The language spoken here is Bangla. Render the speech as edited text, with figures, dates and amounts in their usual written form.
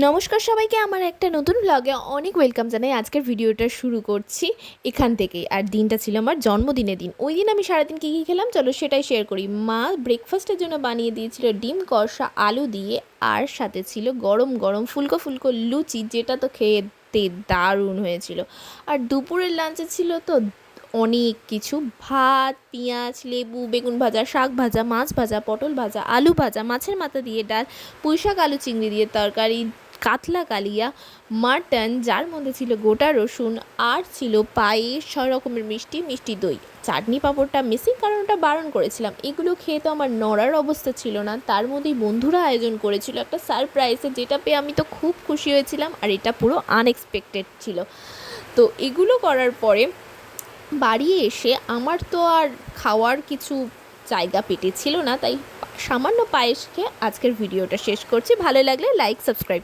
নমস্কার সবাইকে, আমার একটা নতুন ব্লগে অনেক ওয়েলকাম জানাই। আজকের ভিডিওটা শুরু করছি এখান থেকেই। আর দিনটা ছিল আমার জন্মদিনের দিন। ওই দিন আমি সারাদিন কী কী খেলাম চলো সেটাই শেয়ার করি। মা ব্রেকফাস্টের জন্য বানিয়ে দিয়েছিল ডিম কষা আলু দিয়ে, আর সাথে ছিল গরম গরম ফুলকো ফুলকো লুচি, যেটা তো খেতে দারুণ হয়েছিল। আর দুপুরের লাঞ্চে ছিল তো অনেক কিছু, ভাত, পেঁয়াজ, লেবু, বেগুন ভাজা, শাক ভাজা, মাছ ভাজা, পটল ভাজা, আলু ভাজা, মাছের মাথা দিয়ে ডাল, পুঁইশাক আলু চিংড়ি দিয়ে তরকারি, কাতলা কালিয়া, মাটন যার মধ্যে ছিল গোটা রসুন, আর ছিল পায়েস, 6 রকমের মিষ্টি, মিষ্টি দই। চাটনি পাঁপড়টা মিসিং, কারণ ওটা বারণ করেছিলাম। এগুলো খেয়ে তো আমার নড়ার অবস্থা ছিল না। তার মধ্যেই বন্ধুরা আয়োজন করেছিল একটা সারপ্রাইজে, যেটা পেয়ে আমি তো খুব খুশি হয়েছিলাম। আর এটা পুরো আনএক্সপেক্টেড ছিল। তো এগুলো করার পরে বাড়ি এসে আমার তো আর খাওয়ার কিছু জায়গা পেটে ছিল না, তাই সামান্য পায়েস খেয়ে আজকের ভিডিওটা শেষ করছি। ভালো লাগলে লাইক, সাবস্ক্রাইব।